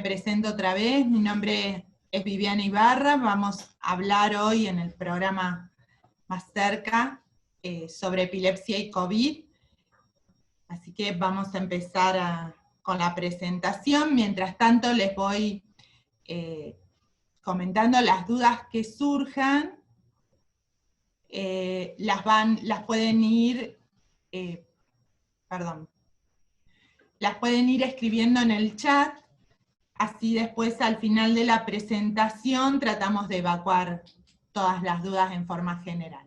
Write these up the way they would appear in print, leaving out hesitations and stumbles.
me presento otra vez, mi nombre es Viviana Ibarra, vamos a hablar hoy en el programa Más Cerca sobre epilepsia y COVID, así que vamos a empezar con la presentación. Mientras tanto les voy comentando las dudas que surjan, las pueden ir escribiendo en el chat. Así después, al final de la presentación, tratamos de evacuar todas las dudas en forma general.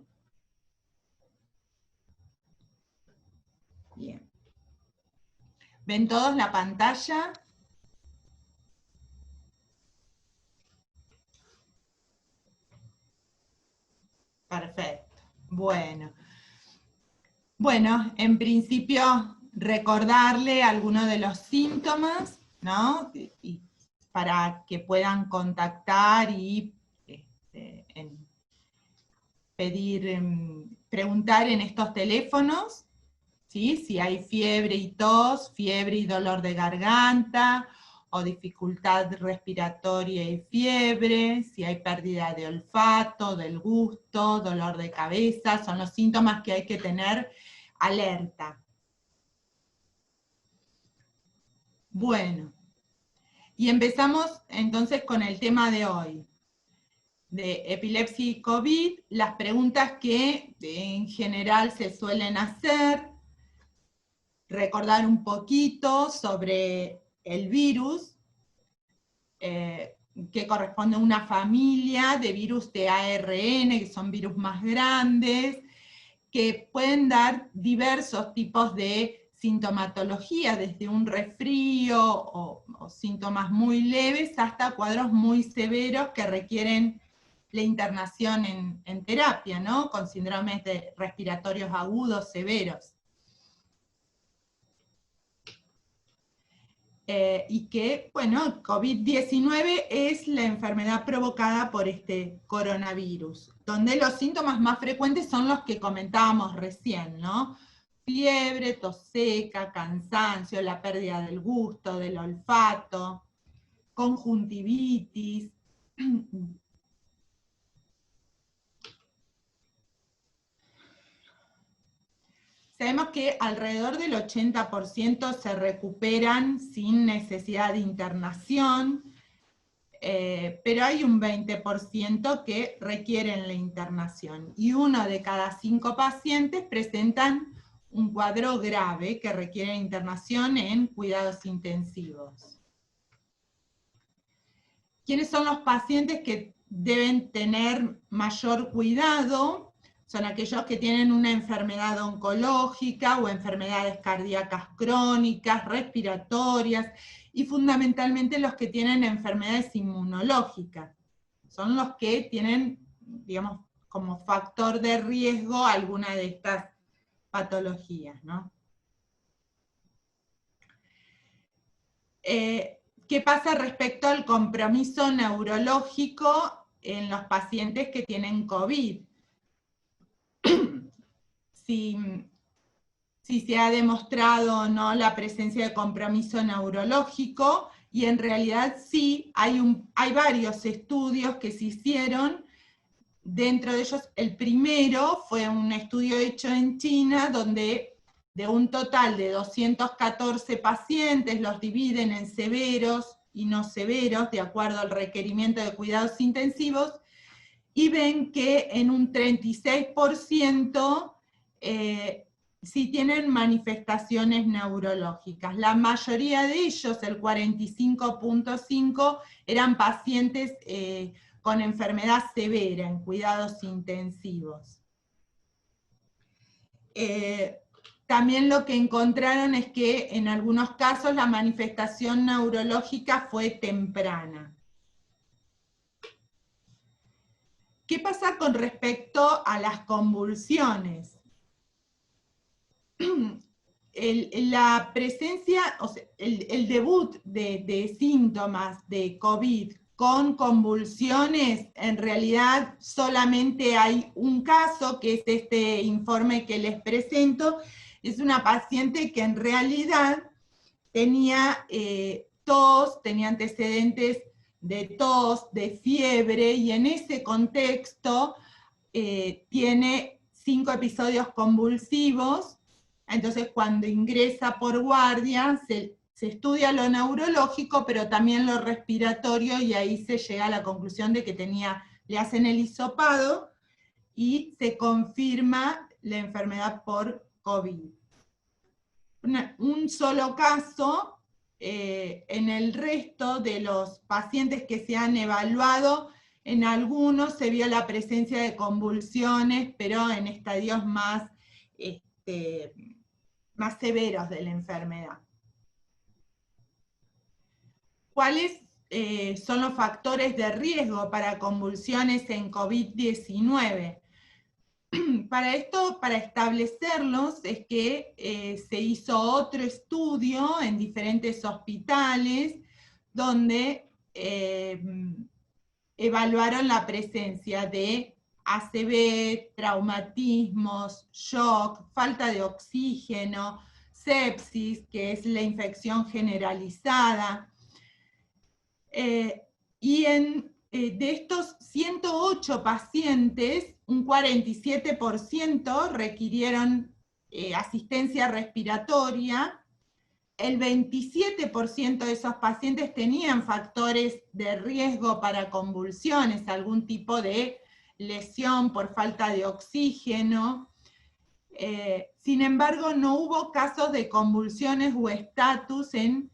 Bien. ¿Ven todos la pantalla? Perfecto. Bueno, en principio, recordarle algunos de los síntomas, ¿no? Y para que puedan contactar y preguntar en estos teléfonos, ¿sí? Si hay fiebre y tos, fiebre y dolor de garganta, o dificultad respiratoria y fiebre, si hay pérdida de olfato, del gusto, dolor de cabeza, son los síntomas que hay que tener alerta. Bueno, y empezamos entonces con el tema de hoy, de epilepsia y COVID, las preguntas que en general se suelen hacer, recordar un poquito sobre el virus, que corresponde a una familia de virus de ARN, que son virus más grandes, que pueden dar diversos tipos de sintomatología, desde un resfrío o síntomas muy leves hasta cuadros muy severos que requieren la internación en terapia, ¿no? Con síndromes respiratorios agudos severos. Y que, bueno, COVID-19 es la enfermedad provocada por este coronavirus, donde los síntomas más frecuentes son los que comentábamos recién, ¿no? Fiebre, tos seca, cansancio, la pérdida del gusto, del olfato, conjuntivitis. Sabemos que alrededor del 80% se recuperan sin necesidad de internación, pero hay un 20% que requieren la internación, y 1 de cada 5 pacientes presentan un cuadro grave que requiere internación en cuidados intensivos. ¿Quiénes son los pacientes que deben tener mayor cuidado? Son aquellos que tienen una enfermedad oncológica o enfermedades cardíacas crónicas, respiratorias, y fundamentalmente los que tienen enfermedades inmunológicas. Son los que tienen, digamos, como factor de riesgo alguna de estas patologías, ¿no? ¿Qué pasa respecto al compromiso neurológico en los pacientes que tienen COVID? Si se ha demostrado o no la presencia de compromiso neurológico, y en realidad sí, hay varios estudios que se hicieron. Dentro de ellos, el primero fue un estudio hecho en China, donde de un total de 214 pacientes los dividen en severos y no severos, de acuerdo al requerimiento de cuidados intensivos, y ven que en un 36% sí tienen manifestaciones neurológicas. La mayoría de ellos, el 45.5%, eran pacientes con enfermedad severa, en cuidados intensivos. También lo que encontraron es que en algunos casos la manifestación neurológica fue temprana. ¿Qué pasa con respecto a las convulsiones? La presencia, o sea, el debut de síntomas de COVID con convulsiones, en realidad solamente hay un caso, que es este informe que les presento. Es una paciente que en realidad tenía tos, tenía antecedentes de tos, de fiebre, y en ese contexto tiene 5 episodios convulsivos. Entonces cuando ingresa por guardia se estudia lo neurológico, pero también lo respiratorio, y ahí se llega a la conclusión de que le hacen el hisopado y se confirma la enfermedad por COVID. Un solo caso. En el resto de los pacientes que se han evaluado, en algunos se vio la presencia de convulsiones, pero en estadios más severos de la enfermedad. ¿Cuáles son los factores de riesgo para convulsiones en COVID-19? Para esto, para establecerlos, es que se hizo otro estudio en diferentes hospitales donde evaluaron la presencia de ACV, traumatismos, shock, falta de oxígeno, sepsis, que es la infección generalizada. Y de estos 108 pacientes, un 47% requirieron asistencia respiratoria. El 27% de esos pacientes tenían factores de riesgo para convulsiones, algún tipo de lesión por falta de oxígeno. Sin embargo, no hubo casos de convulsiones o estatus en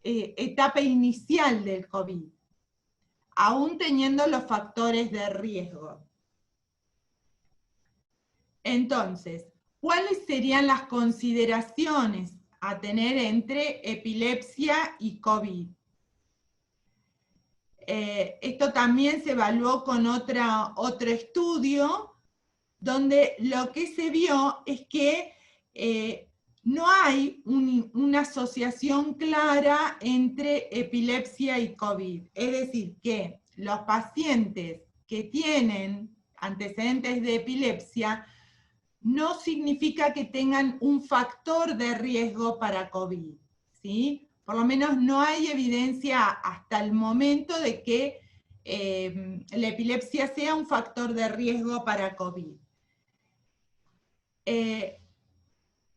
etapa inicial del COVID, aún teniendo los factores de riesgo. Entonces, ¿cuáles serían las consideraciones a tener entre epilepsia y COVID? Esto también se evaluó con otro estudio, donde lo que se vio es que no hay una asociación clara entre epilepsia y COVID. Es decir, que los pacientes que tienen antecedentes de epilepsia no significa que tengan un factor de riesgo para COVID, ¿sí? Por lo menos no hay evidencia hasta el momento de que la epilepsia sea un factor de riesgo para COVID.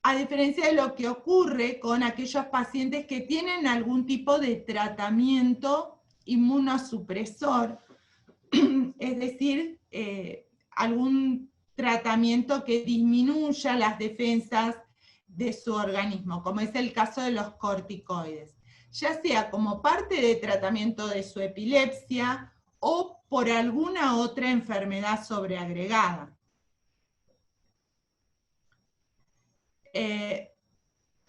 A diferencia de lo que ocurre con aquellos pacientes que tienen algún tipo de tratamiento inmunosupresor, es decir, algún tratamiento que disminuya las defensas de su organismo, como es el caso de los corticoides, ya sea como parte de tratamiento de su epilepsia o por alguna otra enfermedad sobreagregada.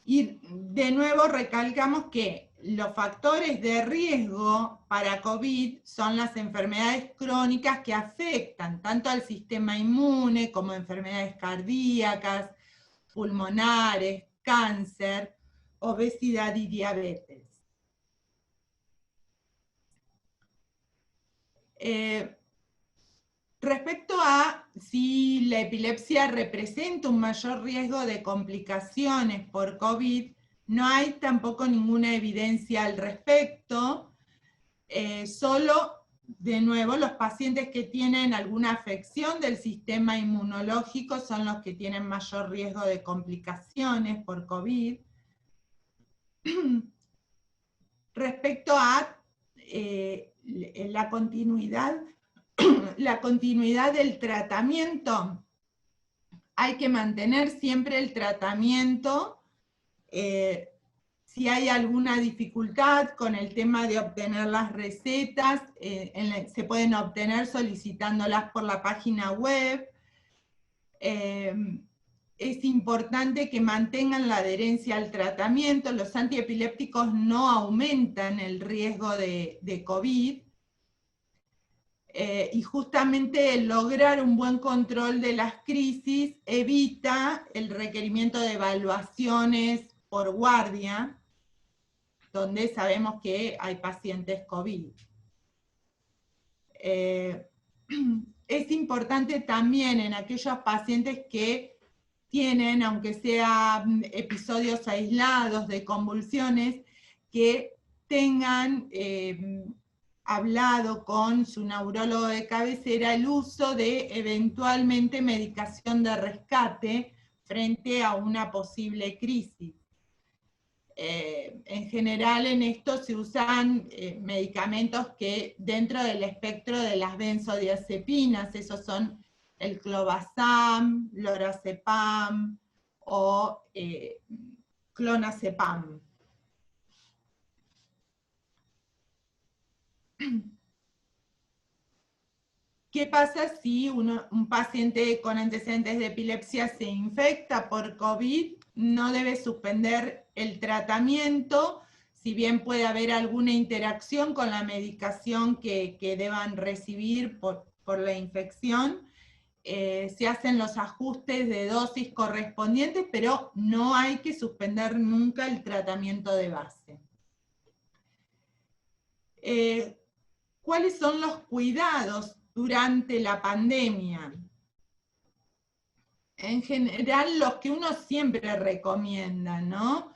Y de nuevo recalcamos que los factores de riesgo para COVID son las enfermedades crónicas que afectan tanto al sistema inmune como enfermedades cardíacas, pulmonares, cáncer, obesidad y diabetes. Respecto a si la epilepsia representa un mayor riesgo de complicaciones por COVID, no hay tampoco ninguna evidencia al respecto. Solo, de nuevo, los pacientes que tienen alguna afección del sistema inmunológico son los que tienen mayor riesgo de complicaciones por COVID. Respecto a la continuidad del tratamiento, hay que mantener siempre el tratamiento. Si hay alguna dificultad con el tema de obtener las recetas, se pueden obtener solicitándolas por la página web. Es importante que mantengan la adherencia al tratamiento. Los antiepilépticos no aumentan el riesgo de COVID. Y justamente lograr un buen control de las crisis evita el requerimiento de evaluaciones por guardia, donde sabemos que hay pacientes COVID. Es importante también en aquellos pacientes que tienen, aunque sea episodios aislados de convulsiones, que tengan hablado con su neurólogo de cabecera el uso de eventualmente medicación de rescate frente a una posible crisis. En general en esto se usan medicamentos que dentro del espectro de las benzodiazepinas, esos son el clobazam, lorazepam o clonazepam. ¿Qué pasa si un paciente con antecedentes de epilepsia se infecta por COVID? No debe suspender el tratamiento, si bien puede haber alguna interacción con la medicación que deban recibir por la infección. Se hacen los ajustes de dosis correspondientes, pero no hay que suspender nunca el tratamiento de base. ¿Cuáles son los cuidados durante la pandemia? En general, los que uno siempre recomienda, ¿no?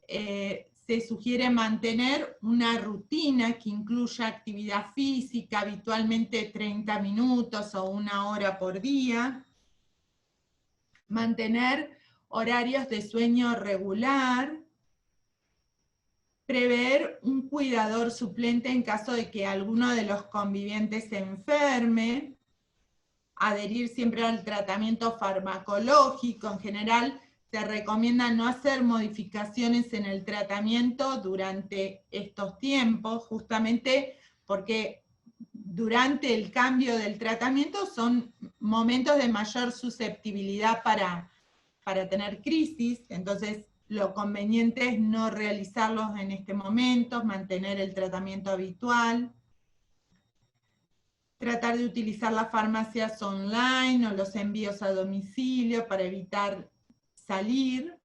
Se sugiere mantener una rutina que incluya actividad física, habitualmente 30 minutos o 1 hora por día. Mantener horarios de sueño regular. Prever un cuidador suplente en caso de que alguno de los convivientes se enferme. Adherir siempre al tratamiento farmacológico. En general, se recomienda no hacer modificaciones en el tratamiento durante estos tiempos, justamente porque durante el cambio del tratamiento son momentos de mayor susceptibilidad para tener crisis, entonces lo conveniente es no realizarlos en este momento, mantener el tratamiento habitual. Tratar de utilizar las farmacias online o los envíos a domicilio para evitar salir.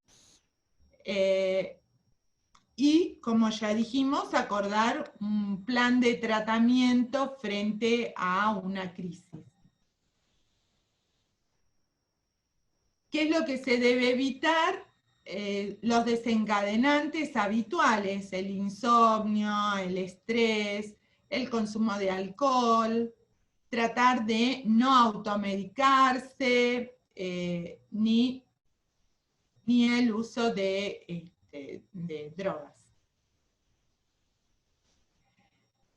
Y, como ya dijimos, acordar un plan de tratamiento frente a una crisis. ¿Qué es lo que se debe evitar? Los desencadenantes habituales, el insomnio, el estrés, el consumo de alcohol, tratar de no automedicarse, ni el uso de drogas.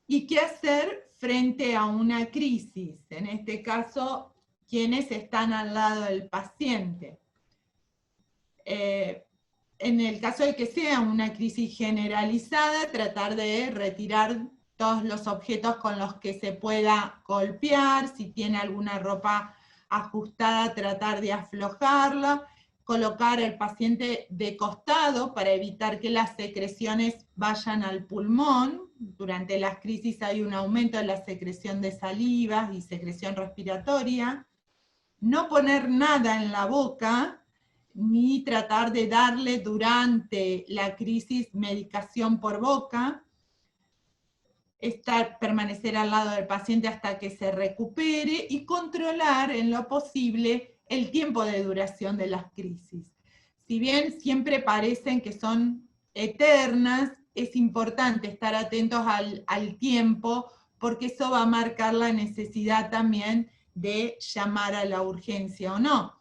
¿Y qué hacer frente a una crisis? En este caso, ¿quiénes están al lado del paciente? En el caso de que sea una crisis generalizada, tratar de retirar todos los objetos con los que se pueda golpear, si tiene alguna ropa ajustada, tratar de aflojarla, colocar al paciente de costado para evitar que las secreciones vayan al pulmón. Durante las crisis hay un aumento de la secreción de salivas y secreción respiratoria. No poner nada en la boca, ni tratar de darle durante la crisis medicación por boca. Permanecer al lado del paciente hasta que se recupere y controlar en lo posible el tiempo de duración de las crisis. Si bien siempre parecen que son eternas, es importante estar atentos al tiempo, porque eso va a marcar la necesidad también de llamar a la urgencia o no.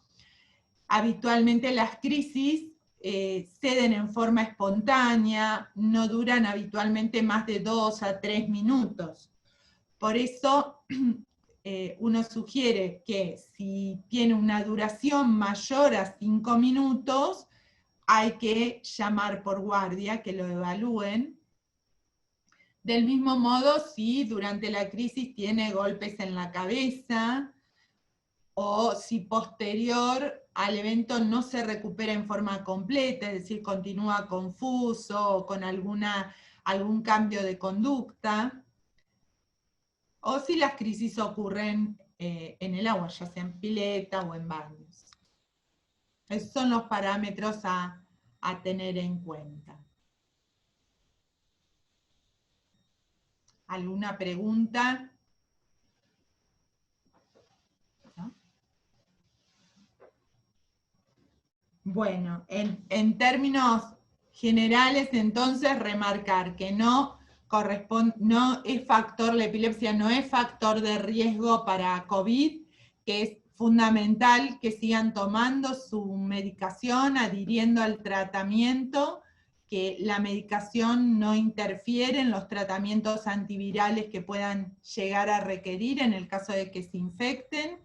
Habitualmente las crisis ceden en forma espontánea, no duran habitualmente más de 2 a 3 minutos. Por eso uno sugiere que si tiene una duración mayor a 5 minutos, hay que llamar por guardia, que lo evalúen. Del mismo modo, si durante la crisis tiene golpes en la cabeza, o si posterior al evento no se recupera en forma completa, es decir, continúa confuso o con algún cambio de conducta, o si las crisis ocurren en el agua, ya sea en pileta o en baños. Esos son los parámetros a tener en cuenta. ¿Alguna pregunta? ¿No? Bueno, en términos generales, entonces, remarcar que no es factor, la epilepsia no es factor de riesgo para COVID, que es fundamental que sigan tomando su medicación, adhiriendo al tratamiento, que la medicación no interfiere en los tratamientos antivirales que puedan llegar a requerir en el caso de que se infecten,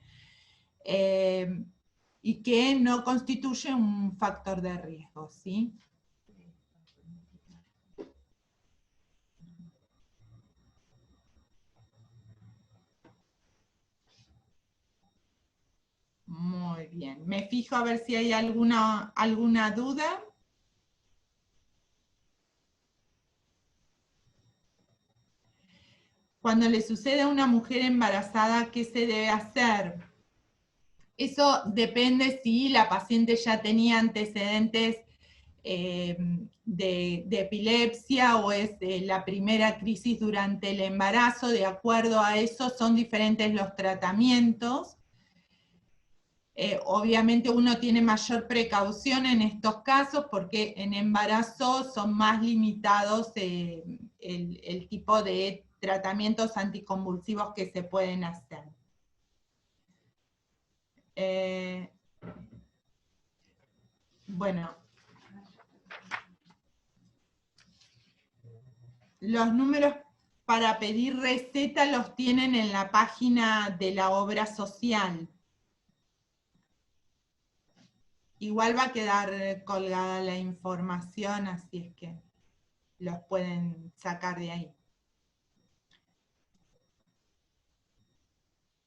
y que no constituye un factor de riesgo, ¿sí? Muy bien. Me fijo a ver si hay alguna duda. Cuando le sucede a una mujer embarazada, ¿qué se debe hacer? Eso depende si la paciente ya tenía antecedentes de epilepsia o es la primera crisis durante el embarazo. De acuerdo a eso son diferentes los tratamientos. Obviamente uno tiene mayor precaución en estos casos porque en embarazo son más limitados el tipo de tratamientos anticonvulsivos que se pueden hacer. Bueno, los números para pedir receta los tienen en la página de la obra social. Igual va a quedar colgada la información, así es que los pueden sacar de ahí.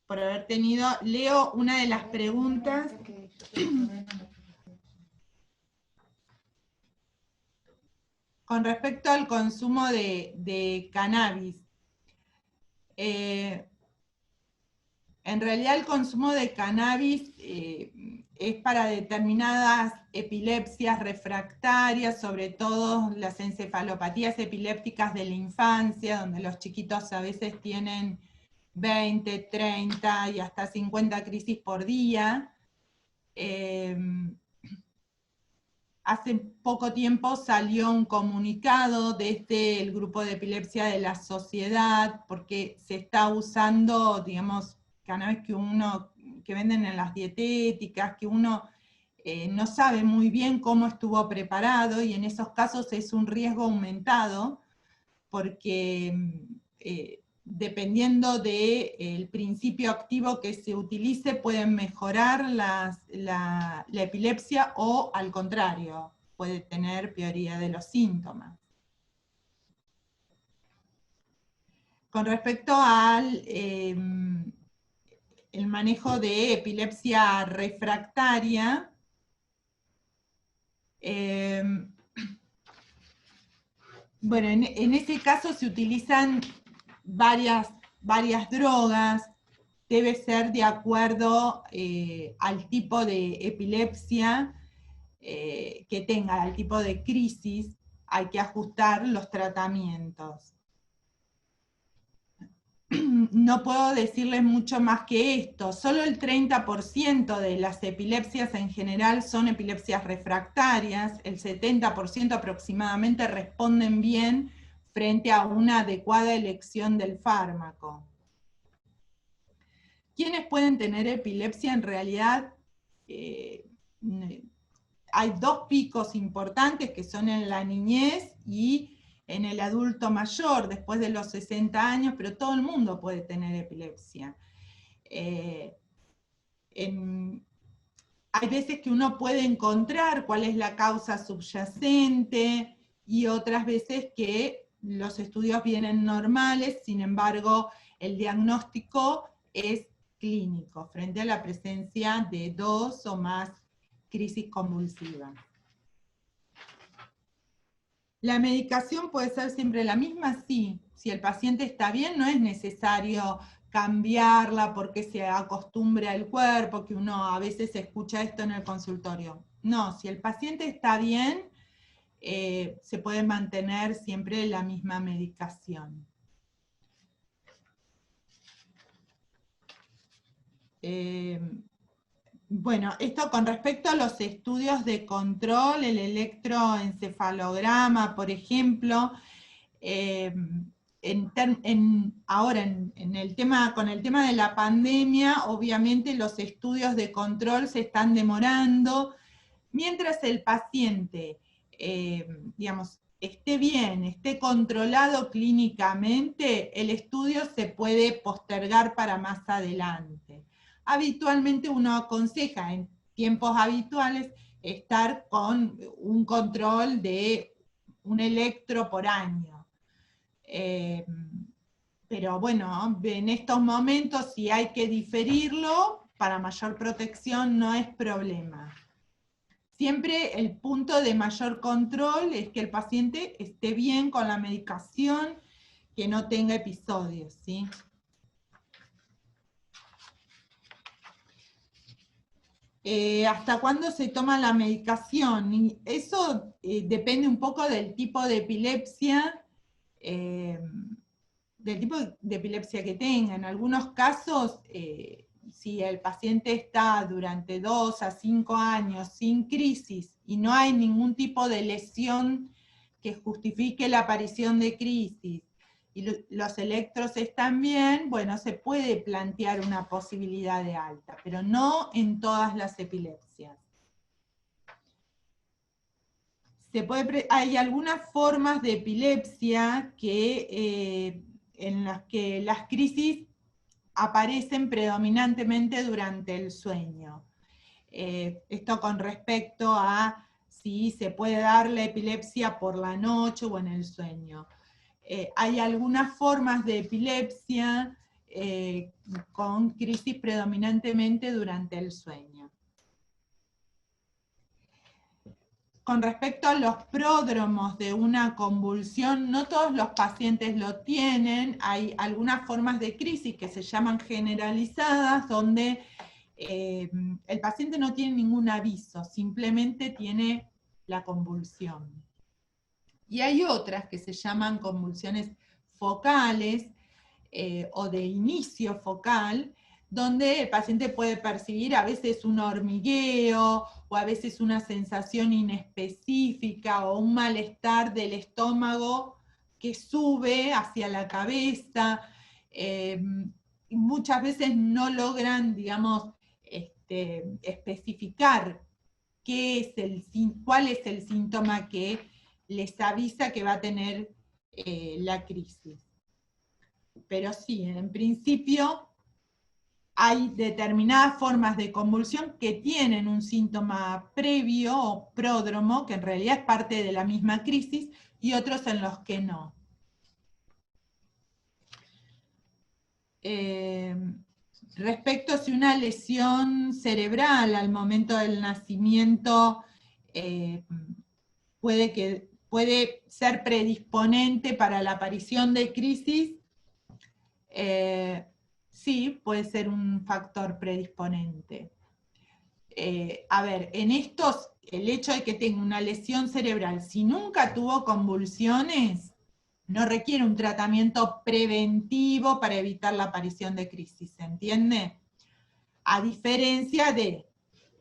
Por haber tenido, leo una de las preguntas. Con respecto al consumo de cannabis. En realidad el consumo de cannabis es para determinadas epilepsias refractarias, sobre todo las encefalopatías epilépticas de la infancia, donde los chiquitos a veces tienen 20, 30 y hasta 50 crisis por día. Hace poco tiempo salió un comunicado desde el grupo de epilepsia de la sociedad, porque se está usando, digamos, cannabis que venden en las dietéticas, que uno no sabe muy bien cómo estuvo preparado, y en esos casos es un riesgo aumentado, porque dependiendo del principio activo que se utilice, pueden mejorar la epilepsia o al contrario, puede tener prioridad de los síntomas. Con respecto al el manejo de epilepsia refractaria, bueno, en ese caso se utilizan varias drogas, debe ser de acuerdo al tipo de epilepsia que tenga, al tipo de crisis, hay que ajustar los tratamientos. No puedo decirles mucho más que esto, solo el 30% de las epilepsias en general son epilepsias refractarias, el 70% aproximadamente responden bien frente a una adecuada elección del fármaco. ¿Quiénes pueden tener epilepsia? En realidad hay dos picos importantes que son en la niñez y en el adulto mayor, después de los 60 años, pero todo el mundo puede tener epilepsia. Hay veces que uno puede encontrar cuál es la causa subyacente y otras veces que los estudios vienen normales, sin embargo, el diagnóstico es clínico frente a la presencia de 2 o más crisis convulsivas. ¿La medicación puede ser siempre la misma? Sí. Si el paciente está bien, no es necesario cambiarla porque se acostumbre al cuerpo, que uno a veces escucha esto en el consultorio. No, si el paciente está bien, se puede mantener siempre la misma medicación. Bueno, esto con respecto a los estudios de control, el electroencefalograma, por ejemplo, ahora en el tema, con el tema de la pandemia, obviamente los estudios de control se están demorando, mientras el paciente, digamos, esté bien, esté controlado clínicamente, el estudio se puede postergar para más adelante. Habitualmente uno aconseja en tiempos habituales estar con un control de un electro por año. Pero bueno, en estos momentos si hay que diferirlo, para mayor protección no es problema. Siempre el punto de mayor control es que el paciente esté bien con la medicación, que no tenga episodios, ¿sí? ¿Hasta cuándo se toma la medicación? Y eso depende un poco del tipo de epilepsia, que tenga. En algunos casos, si el paciente está durante 2 a 5 años sin crisis y no hay ningún tipo de lesión que justifique la aparición de crisis, y los electros están bien, bueno, se puede plantear una posibilidad de alta, pero no en todas las epilepsias. Hay algunas formas de epilepsia en las que las crisis aparecen predominantemente durante el sueño. Esto con respecto a si se puede dar la epilepsia por la noche o en el sueño. Hay algunas formas de epilepsia con crisis predominantemente durante el sueño. Con respecto a los pródromos de una convulsión, no todos los pacientes lo tienen. Hay algunas formas de crisis que se llaman generalizadas, donde el paciente no tiene ningún aviso, simplemente tiene la convulsión. Y hay otras que se llaman convulsiones focales o de inicio focal, donde el paciente puede percibir a veces un hormigueo o a veces una sensación inespecífica o un malestar del estómago que sube hacia la cabeza. Muchas veces no logran, digamos, especificar cuál es el síntoma que les avisa que va a tener la crisis. Pero sí, en principio hay determinadas formas de convulsión que tienen un síntoma previo o pródromo, que en realidad es parte de la misma crisis, y otros en los que no. Respecto a si una lesión cerebral al momento del nacimiento puede ser predisponente para la aparición de crisis, sí, puede ser un factor predisponente. A ver, en estos, el hecho de que tenga una lesión cerebral, si nunca tuvo convulsiones, no requiere un tratamiento preventivo para evitar la aparición de crisis, ¿se entiende? A diferencia de,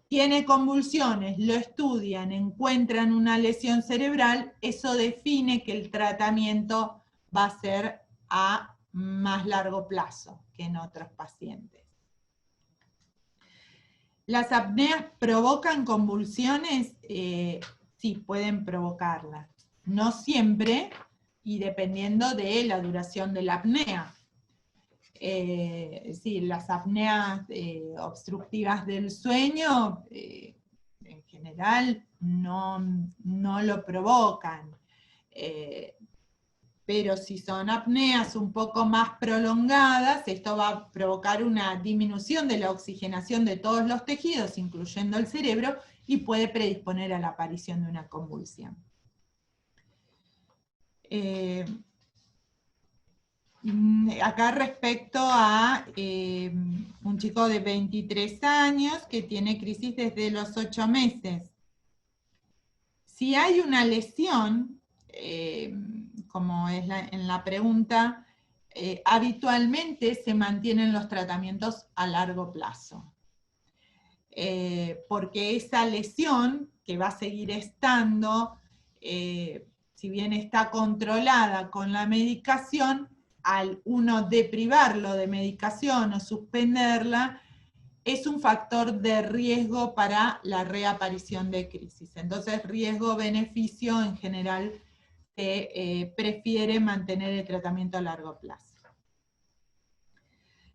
tiene convulsiones, lo estudian, encuentran una lesión cerebral, eso define que el tratamiento va a ser a más largo plazo que en otros pacientes. ¿Las apneas provocan convulsiones? Sí, pueden provocarlas. No siempre, y dependiendo de la duración de la apnea. Sí, las apneas obstructivas del sueño, en general, no lo provocan. Pero si son apneas un poco más prolongadas, esto va a provocar una disminución de la oxigenación de todos los tejidos, incluyendo el cerebro, y puede predisponer a la aparición de una convulsión. Acá respecto a un chico de 23 años que tiene crisis desde los 8 meses. Si hay una lesión, como es en la pregunta, habitualmente se mantienen los tratamientos a largo plazo. porque esa lesión, que va a seguir estando, si bien está controlada con la medicación, al uno deprivarlo de medicación o suspenderla, es un factor de riesgo para la reaparición de crisis. Entonces, riesgo-beneficio en general se prefiere mantener el tratamiento a largo plazo.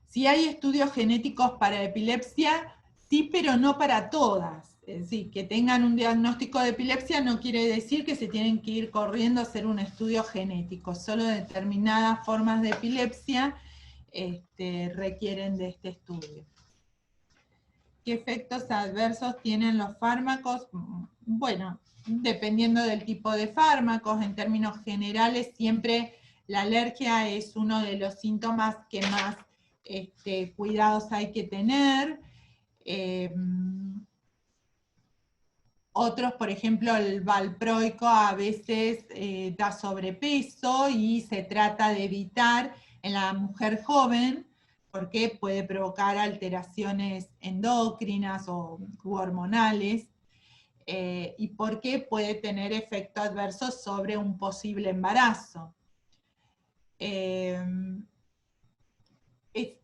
Si hay estudios genéticos para epilepsia, sí, pero no para todas. Es decir, que tengan un diagnóstico de epilepsia no quiere decir que se tienen que ir corriendo a hacer un estudio genético. Solo determinadas formas de epilepsia requieren de este estudio. ¿Qué efectos adversos tienen los fármacos? Bueno, dependiendo del tipo de fármacos, en términos generales, siempre la alergia es uno de los síntomas que más cuidados hay que tener. Otros, por ejemplo, el valproico a veces da sobrepeso y se trata de evitar en la mujer joven, porque puede provocar alteraciones endocrinas o hormonales, y porque puede tener efecto adverso sobre un posible embarazo.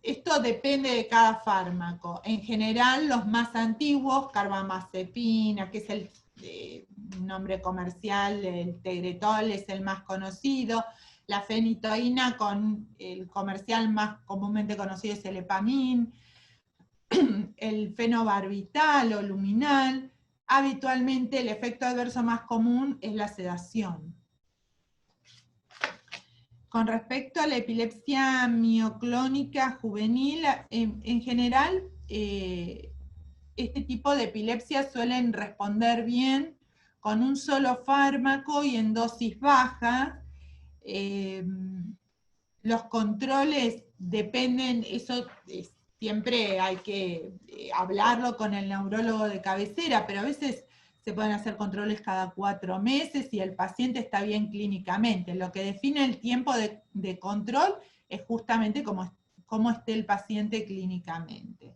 Esto depende de cada fármaco. En general, los más antiguos, carbamazepina, que es el nombre comercial, el Tegretol es el más conocido, la fenitoína con el comercial más comúnmente conocido es el Epamin, el fenobarbital o luminal. Habitualmente el efecto adverso más común es la sedación. Con respecto a la epilepsia mioclónica juvenil, en general, este tipo de epilepsias suelen responder bien con un solo fármaco y en dosis bajas. Los controles dependen, eso siempre hay que hablarlo con el neurólogo de cabecera, pero a veces se pueden hacer controles cada 4 meses y el paciente está bien clínicamente. Lo que define el tiempo de control es justamente cómo esté el paciente clínicamente.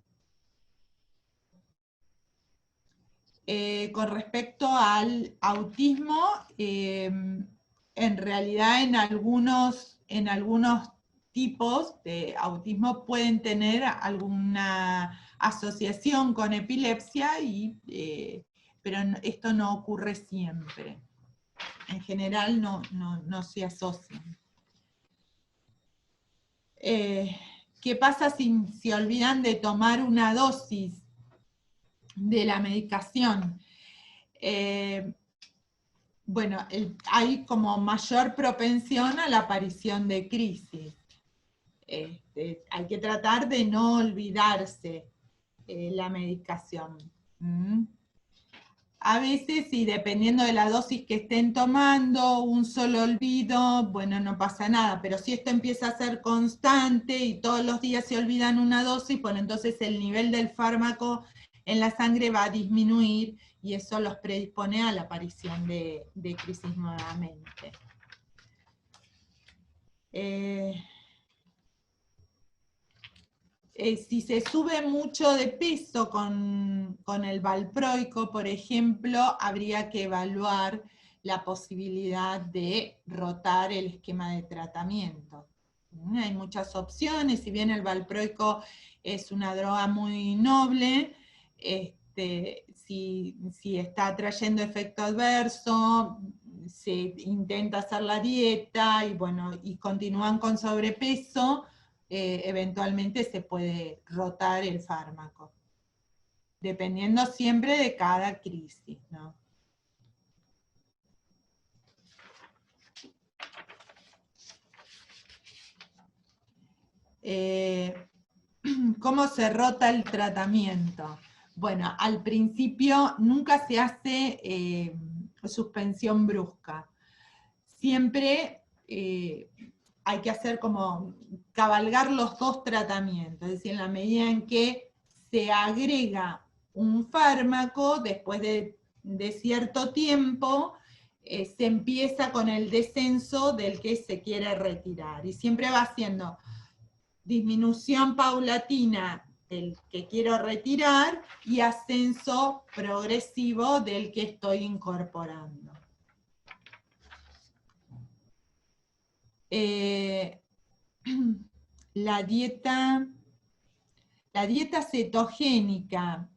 Con respecto al autismo, en realidad en algunos tipos de autismo pueden tener alguna asociación con epilepsia, pero esto no ocurre siempre. En general no se asocian. ¿Qué pasa si se olvidan de tomar una dosis de la medicación? Bueno, hay como mayor propensión a la aparición de crisis. Hay que tratar de no olvidarse la medicación. A veces, y dependiendo de la dosis que estén tomando, un solo olvido, bueno, no pasa nada, pero si esto empieza a ser constante y todos los días se olvidan una dosis, pues entonces el nivel del fármaco en la sangre va a disminuir y eso los predispone a la aparición de crisis nuevamente. Si se sube mucho de peso con el valproico, por ejemplo, habría que evaluar la posibilidad de rotar el esquema de tratamiento. Hay muchas opciones, si bien el valproico es una droga muy noble, si está trayendo efecto adverso, se intenta hacer la dieta y bueno, y continúan con sobrepeso, eventualmente se puede rotar el fármaco, dependiendo siempre de cada crisis, ¿no? ¿Cómo se rota el tratamiento? Bueno, al principio nunca se hace suspensión brusca. Siempre hay que hacer como cabalgar los dos tratamientos, es decir, en la medida en que se agrega un fármaco, después de cierto tiempo, se empieza con el descenso del que se quiere retirar, y siempre va haciendo disminución paulatina del que quiero retirar y ascenso progresivo del que estoy incorporando. La dieta cetogénica.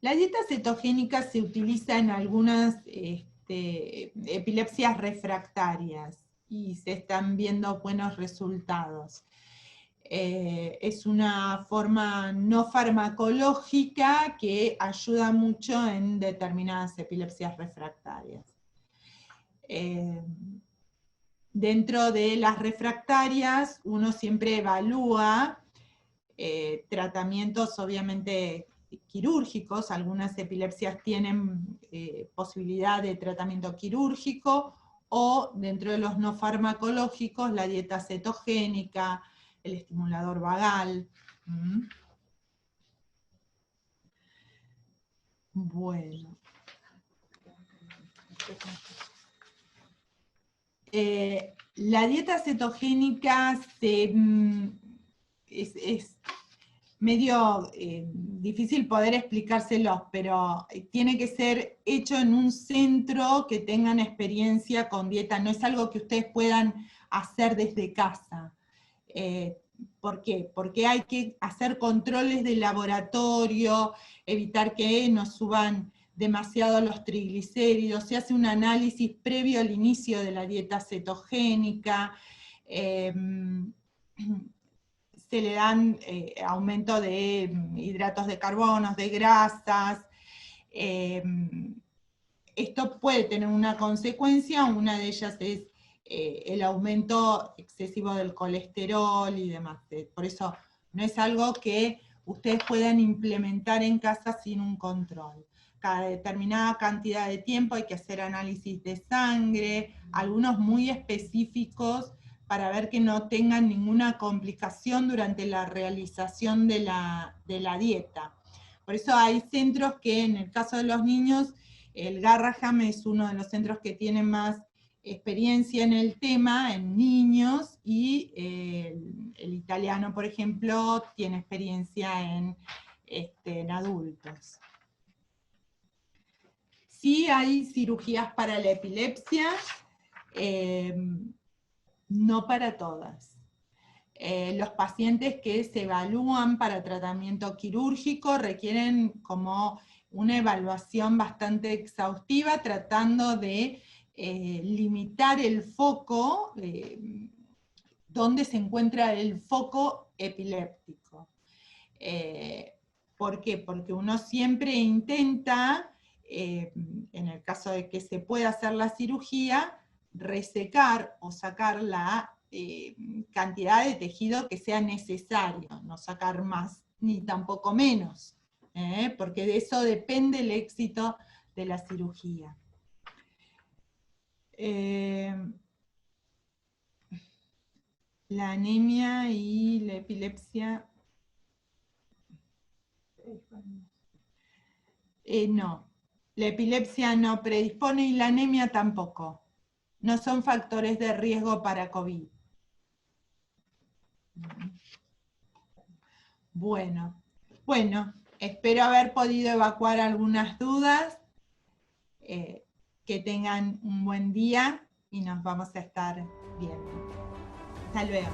La dieta cetogénica se utiliza en algunas epilepsias refractarias y se están viendo buenos resultados. Es una forma no farmacológica que ayuda mucho en determinadas epilepsias refractarias. Dentro de las refractarias, uno siempre evalúa tratamientos obviamente quirúrgicos. Algunas epilepsias tienen posibilidad de tratamiento quirúrgico, o dentro de los no farmacológicos, la dieta cetogénica, el estimulador vagal. Bueno. La dieta cetogénica es medio difícil poder explicárselos, pero tiene que ser hecho en un centro que tengan experiencia con dieta. No es algo que ustedes puedan hacer desde casa. ¿Por qué? Porque hay que hacer controles de laboratorio, evitar que nos suban demasiado los triglicéridos, se hace un análisis previo al inicio de la dieta cetogénica, se le dan aumento de hidratos de carbono, de grasas. Esto puede tener una consecuencia, una de ellas es el aumento excesivo del colesterol y demás. Por eso no es algo que ustedes puedan implementar en casa sin un control. Cada determinada cantidad de tiempo hay que hacer análisis de sangre, algunos muy específicos, para ver que no tengan ninguna complicación durante la realización de la dieta. Por eso hay centros que, en el caso de los niños, el Garraham es uno de los centros que tiene más experiencia en el tema, en niños, y el italiano, por ejemplo, tiene experiencia en adultos. Sí hay cirugías para la epilepsia, no para todas. Los pacientes que se evalúan para tratamiento quirúrgico requieren como una evaluación bastante exhaustiva, tratando de limitar el foco, donde se encuentra el foco epiléptico. ¿Por qué? Porque uno siempre intenta, en el caso de que se pueda hacer la cirugía, resecar o sacar la cantidad de tejido que sea necesario, no sacar más ni tampoco menos, porque de eso depende el éxito de la cirugía. La anemia y la epilepsia, no, la epilepsia no predispone y la anemia tampoco. No son factores de riesgo para COVID. Bueno, espero haber podido evacuar algunas dudas. Que tengan un buen día y nos vamos a estar viendo. Hasta luego.